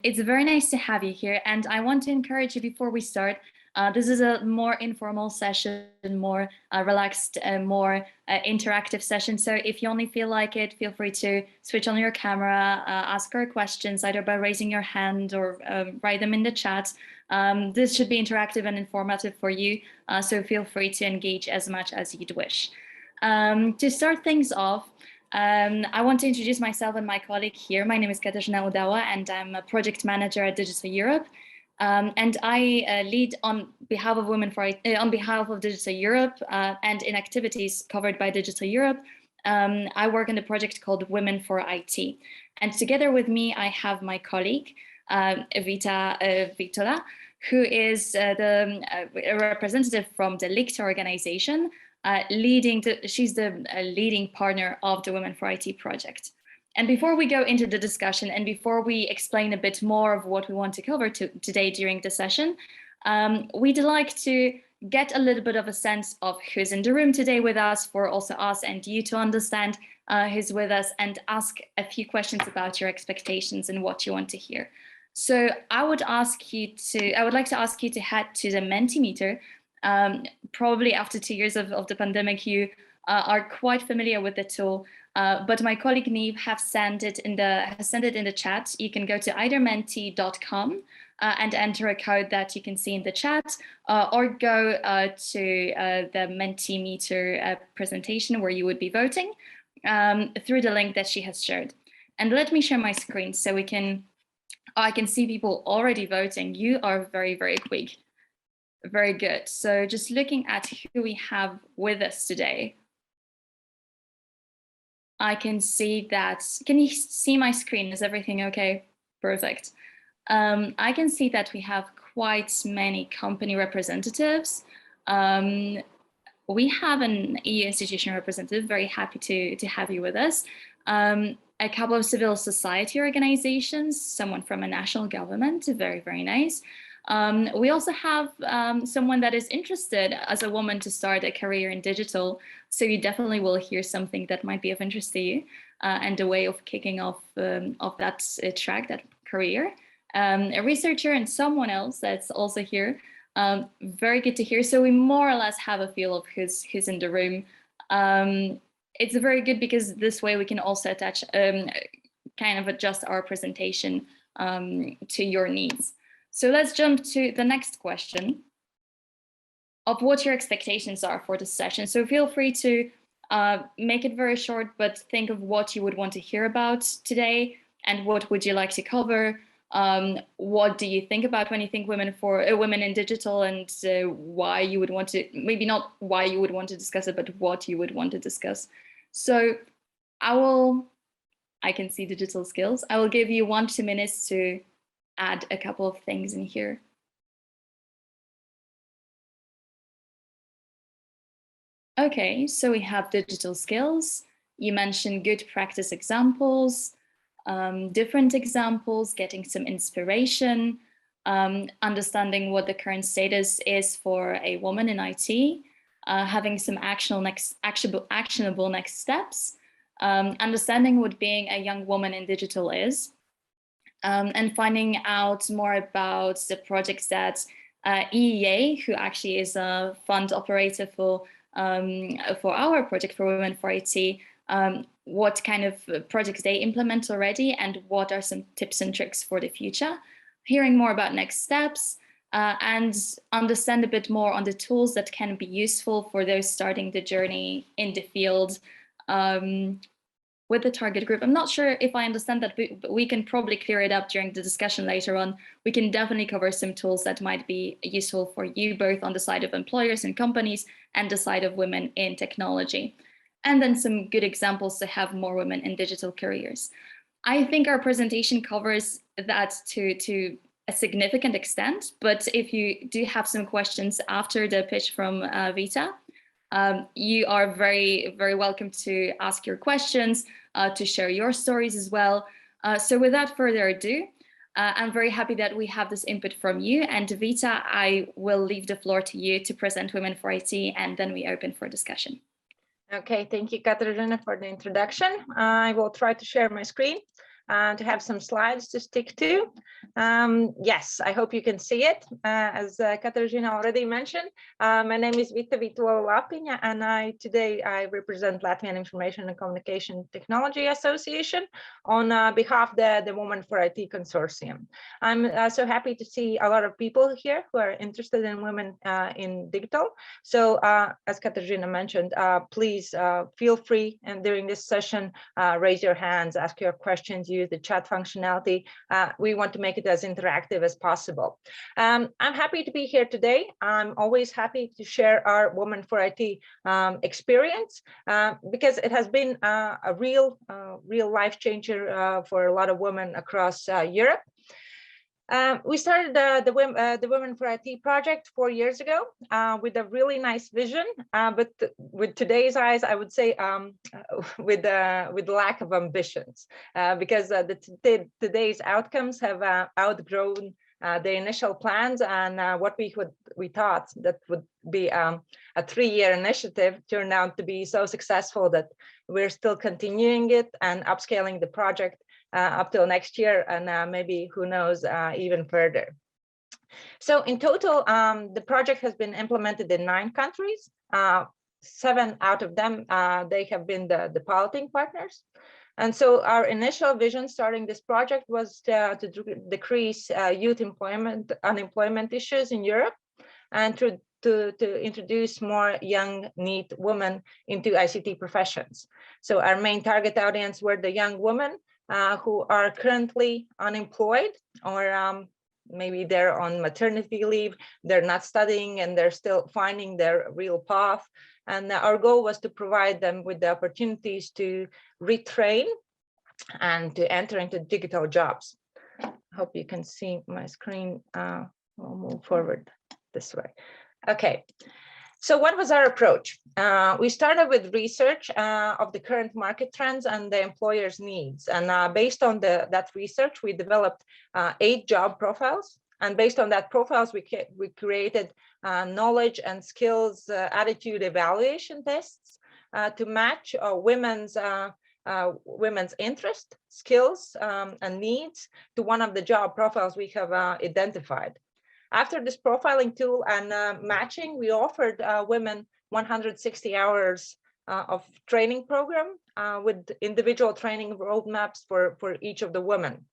It's very nice to have you here, and I want to encourage you before we start. This is a more informal session, more relaxed, more interactive session. So if you only feel like it, feel free to switch on your camera, ask our questions either by raising your hand or write them in the chat. This should be interactive and informative for you, so feel free to engage as much as you'd wish. To start things off, I want to introduce myself and my colleague here. My name is Katarzyna Udała, and I'm a project manager at Digital Europe. And I lead on behalf of on behalf of Digital Europe and in activities covered by Digital Europe. I work on a project called Women for IT. And together with me, I have my colleague, Vītola, who is the representative from the LIKTA organization, she's the leading partner of the Women for IT project. And before we go into the discussion and before we explain a bit more of what we want to cover today during the session, we'd like to get a little bit of a sense of who's in the room today with us, for also us and you to understand who's with us, and ask a few questions about your expectations and what you want to hear. So I would like to ask you to head to the Mentimeter. Probably after 2 years of the pandemic, you are quite familiar with the tool. But my colleague Neve has sent it in the chat. You can go to either menti.com and enter a code that you can see in the chat, or go to the Mentimeter presentation where you would be voting through the link that she has shared. And let me share my screen so I can see people already voting. You are very, very quick. Very good. So just looking at who we have with us today, I can see that, can you see my screen? Is everything okay? Perfect. I can see that we have quite many company representatives. We have an EU institution representative, very happy to have you with us. A couple of civil society organizations, someone from a national government, very, very nice. We also have someone that is interested as a woman to start a career in digital. So you definitely will hear something that might be of interest to you and a way of kicking off of that track, that career. A researcher and someone else that's also here. Very good to hear. So we more or less have a feel of who's in the room. It's very good because this way we can also attach, kind of adjust our presentation to your needs. So let's jump to the next question of what your expectations are for this session. So feel free to make it very short, but think of what you would want to hear about today and what would you like to cover. What do you think about when you think women in digital, and why you would want to, maybe not why you would want to discuss it, but what you would want to discuss. So I can see digital skills. I will give you 1 to 2 minutes to add a couple of things in here. Okay, so we have digital skills. You mentioned good practice examples, different examples, getting some inspiration, understanding what the current status is for a woman in IT, having some actionable next steps, understanding what being a young woman in digital is, and finding out more about the projects that EEA, who actually is a fund operator for our project for Women for IT, what kind of projects they implement already and what are some tips and tricks for the future. Hearing more about next steps and understand a bit more on the tools that can be useful for those starting the journey in the field with the target group. I'm not sure if I understand that, but we can probably clear it up during the discussion later on. We can definitely cover some tools that might be useful for you, both on the side of employers and companies and the side of women in technology. And then some good examples to have more women in digital careers. I think our presentation covers that to a significant extent, but if you do have some questions after the pitch from Vita, you are very, very welcome to ask your questions, to share your stories as well. So without further ado, I'm very happy that we have this input from you. And Vita, I will leave the floor to you to present Women for IT, and then we open for discussion. Okay, thank you, Katarzyna, for the introduction. I will try to share my screen. to have some slides to stick to. Yes, I hope you can see it. As Katarzyna already mentioned, my name is Vita Vītola-Lapiņa, and today I represent Latvian Information and Communication Technology Association on behalf of the Women for IT Consortium. I'm so happy to see a lot of people here who are interested in women in digital. So as Katarzyna mentioned, please feel free and during this session, raise your hands, ask your questions, use the chat functionality. We want to make it as interactive as possible. I'm happy to be here today. I'm always happy to share our Women for IT experience because it has been a real life changer for a lot of women across Europe. We started the Women for IT project 4 years ago with a really nice vision, but with today's eyes, I would say with lack of ambitions, because today's outcomes have outgrown the initial plans, and what we thought that would be a 3-year initiative turned out to be so successful that we're still continuing it and upscaling the project up till next year, and maybe, who knows, even further. So in total, the project has been implemented in 9 countries. 7 out of them, they have been the piloting partners. And so our initial vision starting this project was to decrease youth unemployment issues in Europe, and to introduce more young, neat women into ICT professions. So our main target audience were the young women who are currently unemployed, or maybe they're on maternity leave, they're not studying, and they're still finding their real path. And our goal was to provide them with the opportunities to retrain and to enter into digital jobs. I hope you can see my screen. We'll move forward this way. Okay. So what was our approach? We started with research of the current market trends and the employer's needs. And based on that research, we developed 8 job profiles. And based on that profiles, we created knowledge and skills attitude evaluation tests to match women's interest, skills, and needs to one of the job profiles we have identified. After this profiling tool and matching, we offered women 160 hours of training program with individual training roadmaps for each of the women.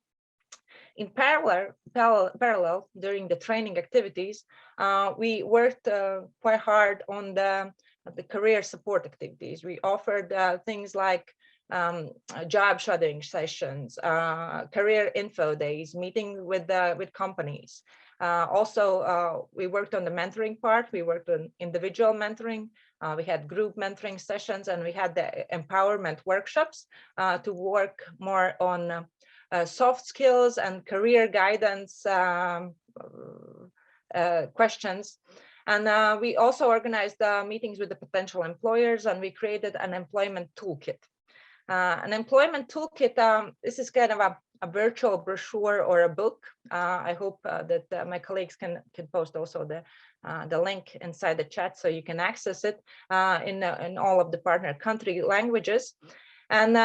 In parallel, during the training activities, we worked quite hard on the career support activities. We offered things like job shadowing sessions, career info days, meeting with companies. Also, we worked on the mentoring part. We worked on individual mentoring. We had group mentoring sessions, and we had the empowerment workshops to work more on soft skills and career guidance questions. And we also organized meetings with the potential employers, and we created an employment toolkit. An employment toolkit, this is kind of a virtual brochure or a book. I hope that my colleagues can post also the link inside the chat so you can access it in all of the partner country languages. And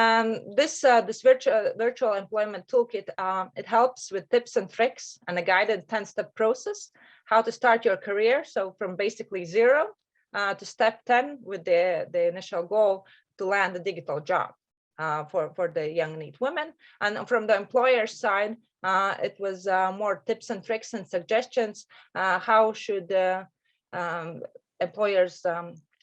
this virtual employment toolkit, it helps with tips and tricks and a guided 10-step process, how to start your career. So from basically 0 to step 10 with the initial goal to land a digital job. For the young neat women. And from the employer side, it was more tips and tricks and suggestions. How should employers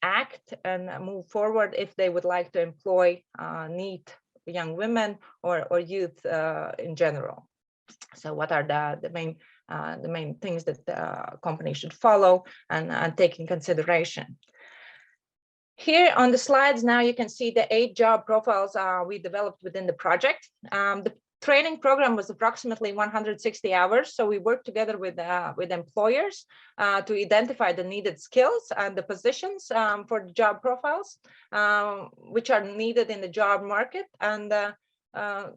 act and move forward if they would like to employ neat young women or youth in general? So what are the main things that the company should follow and take in consideration? Here on the slides now you can see the 8 job profiles we developed within the project. The training program was approximately 160 hours, so we worked together with employers to identify the needed skills and the positions for the job profiles, which are needed in the job market. And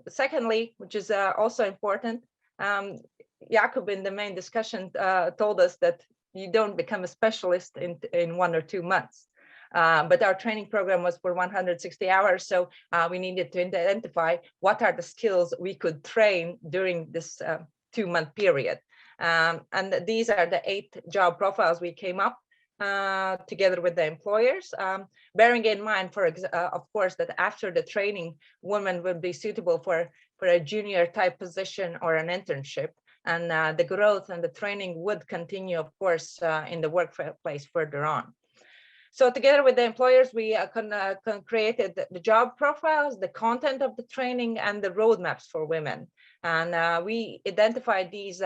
secondly, which is also important, Jakub in the main discussion told us that you don't become a specialist in 1 or 2 months. But our training program was for 160 hours. So we needed to identify what are the skills we could train during this 2-month period. And these are the 8 job profiles we came up together with the employers, bearing in mind, of course, that after the training, women would be suitable for a junior type position or an internship. And the growth and the training would continue, of course, in the workplace further on. So together with the employers, we created the job profiles, the content of the training, and the roadmaps for women. And we identified these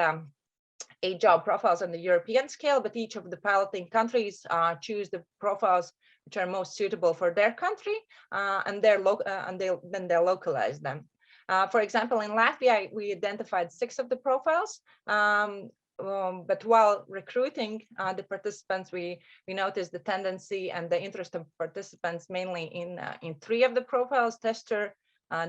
8 job profiles on the European scale, but each of the piloting countries choose the profiles which are most suitable for their country, and then they'll localize them. For example, in Latvia, we identified 6 of the profiles, but while recruiting the participants, we noticed the tendency and the interest of participants mainly in 3 of the profiles: tester,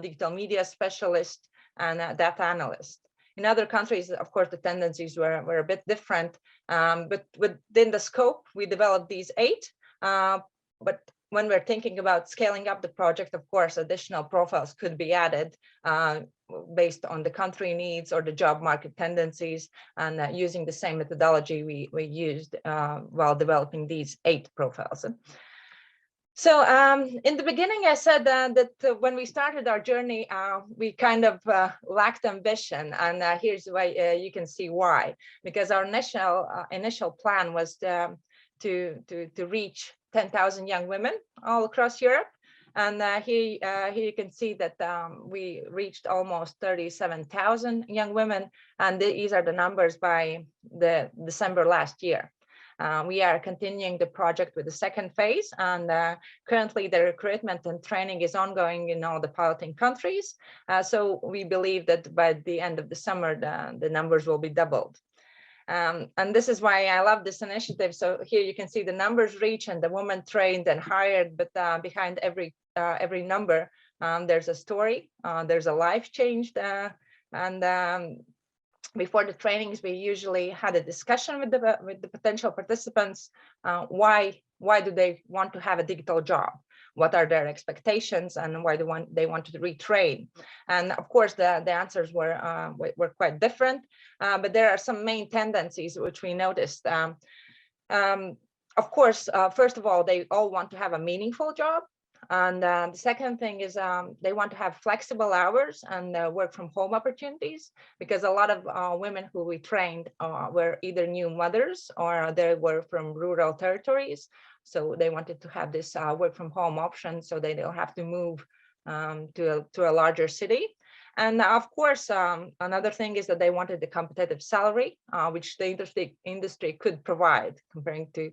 digital media specialist, and data analyst. In other countries, of course, the tendencies were a bit different, but within the scope, we developed these 8. But when we're thinking about scaling up the project, of course, additional profiles could be added based on the country needs or the job market tendencies, and using the same methodology we used while developing these 8 profiles. So in the beginning, I said that when we started our journey, we kind of lacked ambition, and here's why you can see why. Because our initial plan was to reach 10,000 young women all across Europe, and here you can see that we reached almost 37,000 young women, and these are the numbers by the December last year. We are continuing the project with the second phase, and currently the recruitment and training is ongoing in all the piloting countries. So we believe that by the end of the summer, the numbers will be doubled. And this is why I love this initiative. So here you can see the numbers reached and the women trained and hired, but behind every number, there's a story, there's a life changed, and before the trainings, we usually had a discussion with the potential participants. Why do they want to have a digital job? What are their expectations, and why they want to retrain? And of course, the answers were quite different, but there are some main tendencies which we noticed. Of course, first of all, they all want to have a meaningful job. And the second thing is they want to have flexible hours and work from home opportunities, because a lot of women who we trained were either new mothers or they were from rural territories. So they wanted to have this work from home option so they don't have to move to a larger city. And of course, another thing is that they wanted the competitive salary, which the industry could provide comparing to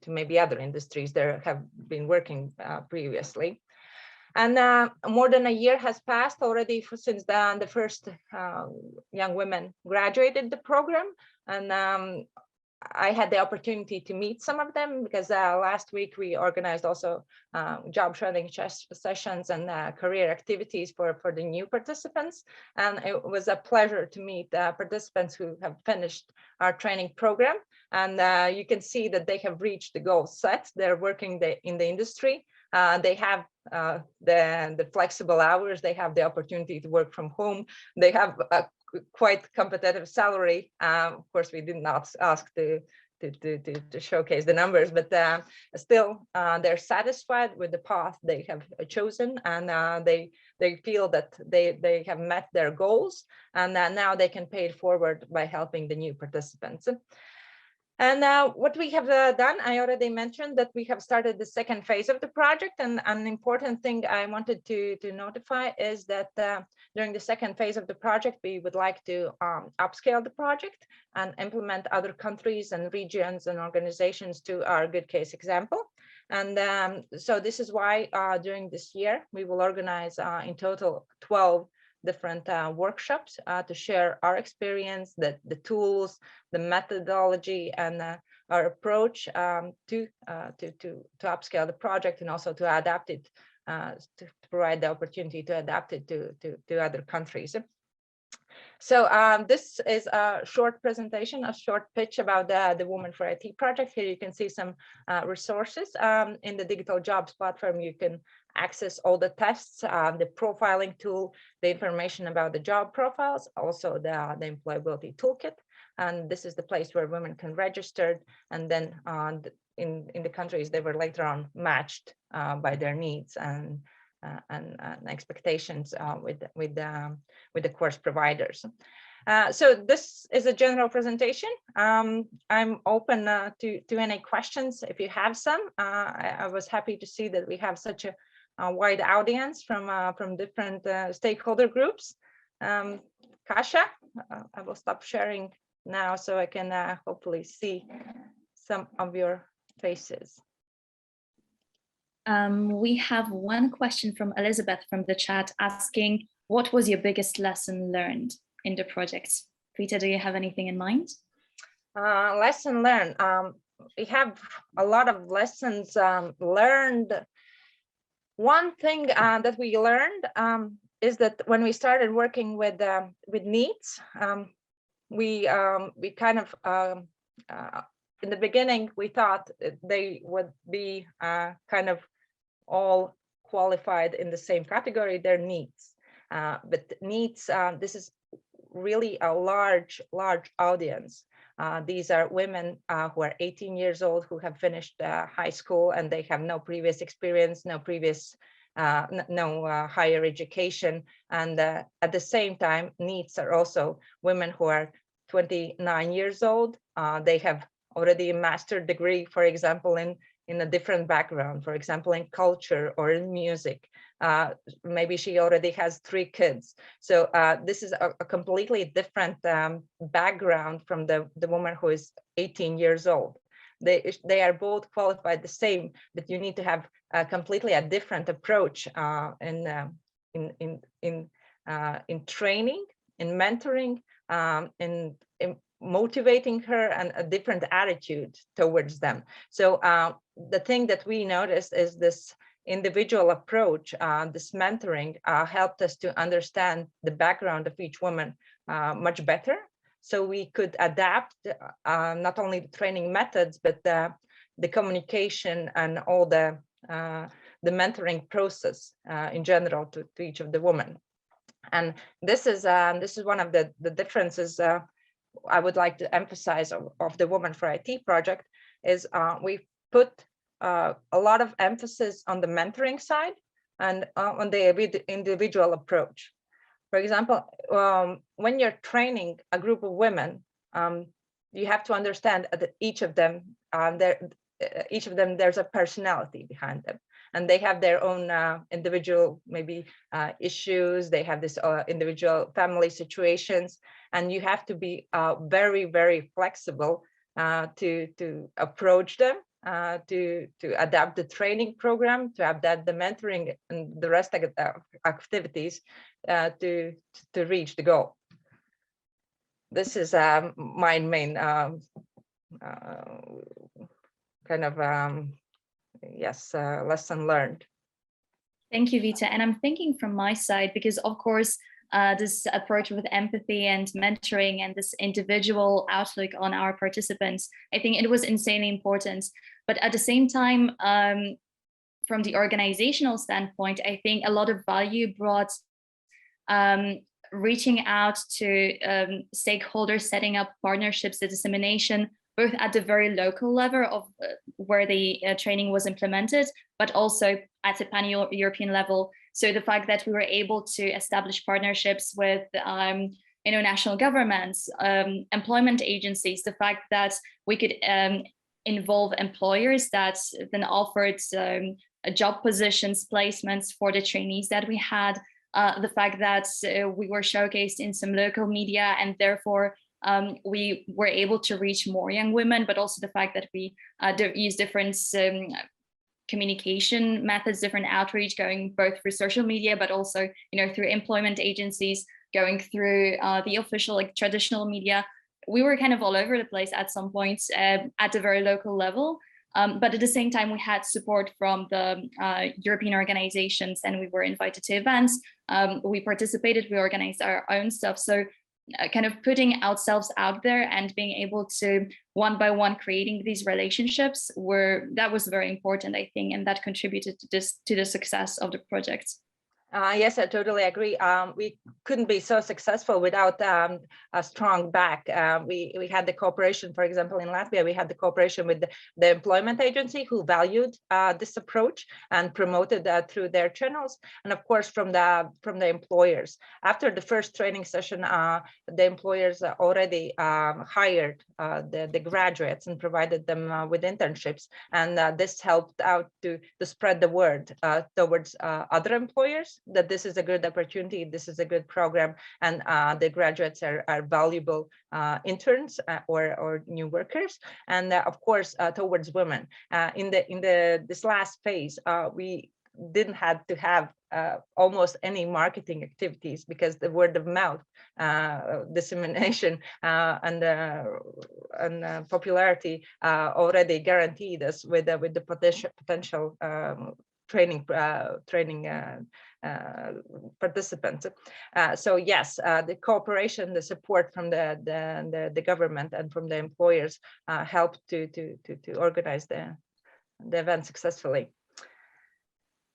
maybe other industries that have been working previously. And more than a year has passed already since the first young women graduated the program. And I had the opportunity to meet some of them, because last week we organized also job training sessions and career activities for the new participants. And it was a pleasure to meet participants who have finished our training program. And you can see that they have reached the goal set. They're working in the industry. They have the flexible hours. They have the opportunity to work from home. They have a quite competitive salary. Of course, we did not ask to showcase the numbers, but still they're satisfied with the path they have chosen, and they feel that they have met their goals, and now they can pay it forward by helping the new participants. And what we have done, I already mentioned that we have started the second phase of the project, and an important thing I wanted to notify is that during the second phase of the project, we would like to upscale the project and implement other countries and regions and organizations to our good case example. And so this is why during this year, we will organize in total 12 different workshops to share our experience, the tools, the methodology, and our approach to upscale the project, and also to adapt it, to provide the opportunity to adapt it to other countries. So this is a short presentation, a short pitch about the Women for IT project. Here you can see some resources. In the digital jobs platform, you can access all the tests, the profiling tool, the information about the job profiles, also the employability toolkit. And this is the place where women can register. And then in the countries, they were later on matched by their needs and expectations with the course providers. So this is a general presentation. I'm open to any questions if you have some. I was happy to see that we have such a wide audience from different stakeholder groups. Kasia, I will stop sharing now so I can hopefully see some of your faces. We have one question from Elizabeth from the chat asking, what was your biggest lesson learned in the project? Vita, do you have anything in mind? Lesson learned. We have a lot of lessons learned. One thing that we learned is that when we started working with needs, we kind of in the beginning we thought they would be kind of all qualified in the same category, their needs. But needs, this is really a large audience. These are women who are 18 years old, who have finished high school, and they have no previous experience, no previous, no higher education. And at the same time, needs are also women who are 29 years old. They have already a master's degree, for example, in a different background, for example, in culture or in music. Maybe she already has 3 kids. So this is a completely different background from the woman who is 18 years old. They are both qualified the same, but you need to have completely a different approach in training, in mentoring, in motivating her, and a different attitude towards them. So the thing that we noticed is this individual approach, this mentoring helped us to understand the background of each woman much better. So we could adapt not only the training methods, but the communication and all the mentoring process in general to each of the women. And this is one of the differences I would like to emphasize of the Women for IT project is we put a lot of emphasis on the mentoring side and on the individual approach. For example, when you're training a group of women, you have to understand that each of them there's a personality behind them, and they have their own individual maybe issues. They have this individual family situations, and you have to be very, very flexible to approach them, to adapt the training program, to adapt the mentoring and the rest of the activities to reach the goal. This is my main kind of lesson learned. Thank you, Vita. And I'm thinking from my side, because of course, this approach with empathy and mentoring and this individual outlook on our participants, I think it was insanely important. But at the same time, from the organizational standpoint, I think a lot of value brought reaching out to stakeholders, setting up partnerships, the dissemination, both at the very local level of where the training was implemented, but also at a pan-European level. So the fact that we were able to establish partnerships with national governments, employment agencies, the fact that we could involve employers that then offered job positions, placements for the trainees that we had, the fact that we were showcased in some local media, and therefore we were able to reach more young women, but also the fact that we use different communication methods, different outreach, going both through social media, but also through employment agencies, going through the official traditional media. We were kind of all over the place at some points at the very local level. But at the same time, we had support from the European organizations, and we were invited to events. We participated, we organized our own stuff. So kind of putting ourselves out there and being able to one by one creating these relationships that was very important, I think, and that contributed to the success of the project. Yes, I totally agree. We couldn't be so successful without a strong back. We had the cooperation, for example, in Latvia, we had the cooperation with the employment agency who valued this approach and promoted that through their channels, and of course from the employers. After the first training session, the employers already hired the graduates and provided them with internships, and this helped out to spread the word towards other employers that this is a good opportunity, this is a good program, and the graduates are valuable interns or new workers. And of course, towards women, in this last phase, we didn't have to have almost any marketing activities, because the word of mouth dissemination and popularity already guaranteed us with the potential training participants. So yes, the cooperation, the support from the government and from the employers helped to organize the event successfully.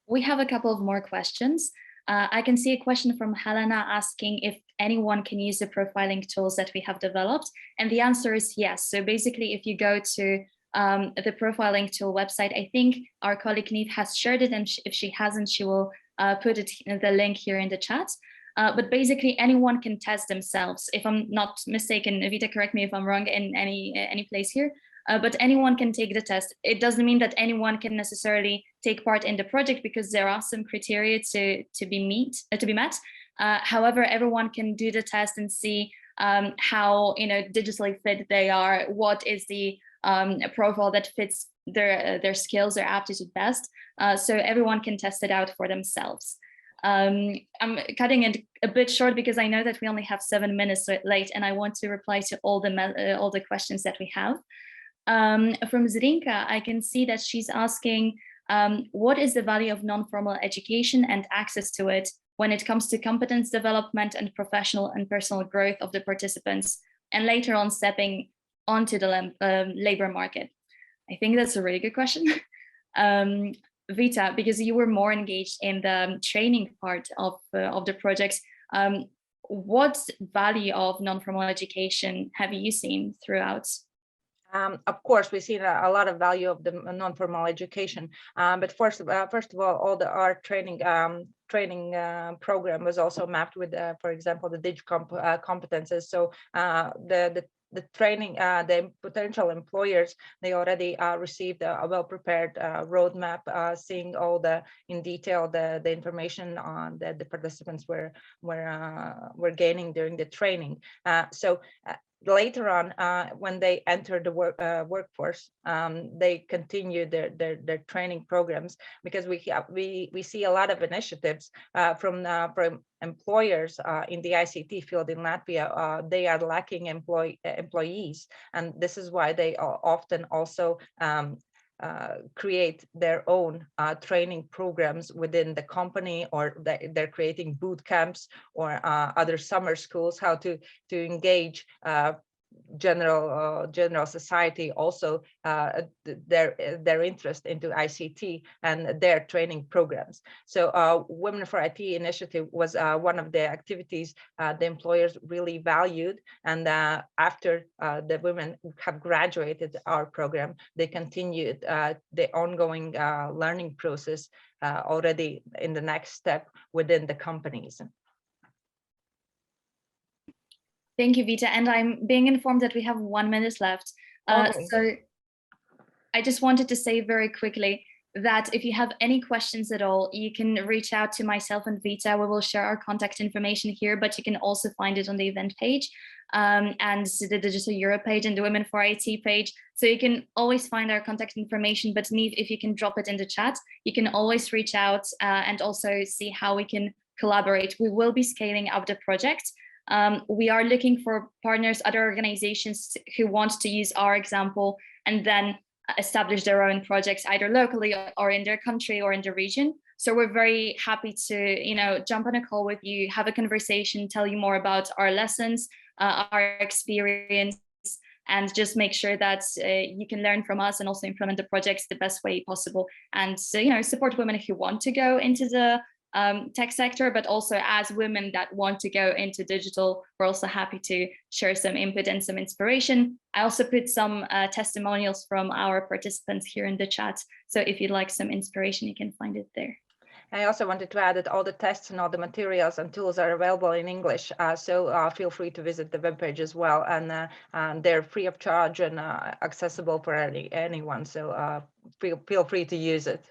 We have a couple of more questions. I can see a question from Helena asking if anyone can use the profiling tools that we have developed, and the answer is yes. So basically, if you go to the profiling tool website, I think our colleague Neve has shared it, and if she hasn't, she will put it in the link here in the chat. But basically, anyone can test themselves. If I'm not mistaken, Vita, correct me if I'm wrong in any place here. But anyone can take the test. It doesn't mean that anyone can necessarily take part in the project, because there are some criteria to be met. However, everyone can do the test and see how digitally fit they are. What is the profile that fits their skills, their aptitude best? So everyone can test it out for themselves. I'm cutting it a bit short because I know that we only have 7 minutes late, and I want to reply to all the questions that we have. From Zrinka, I can see that she's asking, what is the value of non-formal education and access to it when it comes to competence development and professional and personal growth of the participants, and later on stepping onto the labor market? I think that's a really good question. Vita, because you were more engaged in the training part of the projects, what value of non-formal education have you seen throughout? Of course, we've seen a lot of value of the non-formal education, but first of all, our training program was also mapped with, for example, the digital competences. So the training, the potential employers, they already received a well-prepared roadmap, seeing all in detail the information on the participants were gaining during the training. So later on, when they enter the workforce, they continue their training programs, because we see a lot of initiatives from employers in the ICT field in Latvia. They are lacking employees, and this is why they often also create their own training programs within the company, or they're creating boot camps or other summer schools, how to engage general society, also their interest into ICT and their training programs. So Women for IT initiative was one of the activities the employers really valued, and after the women have graduated our program, they continued the ongoing learning process already in the next step within the companies. Thank you, Vita. And I'm being informed that we have 1 minute left. So I just wanted to say very quickly that if you have any questions at all, you can reach out to myself and Vita. We will share our contact information here, but you can also find it on the event page and the Digital Europe page and the Women for IT page. So you can always find our contact information, but Neve, if you can drop it in the chat, you can always reach out and also see how we can collaborate. We will be scaling up the project. We are looking for partners, other organizations who want to use our example and then establish their own projects, either locally or in their country or in the region. So we're very happy to, jump on a call with you, have a conversation, tell you more about our lessons, our experience, and just make sure that you can learn from us and also implement the projects the best way possible. And support women who want to go into the tech sector, but also as women that want to go into digital, we're also happy to share some input and some inspiration. I also put some testimonials from our participants here in the chat. So if you'd like some inspiration, you can find it there. I also wanted to add that all the tests and all the materials and tools are available in English, so feel free to visit the webpage as well, and they're free of charge and accessible for anyone, so feel free to use it.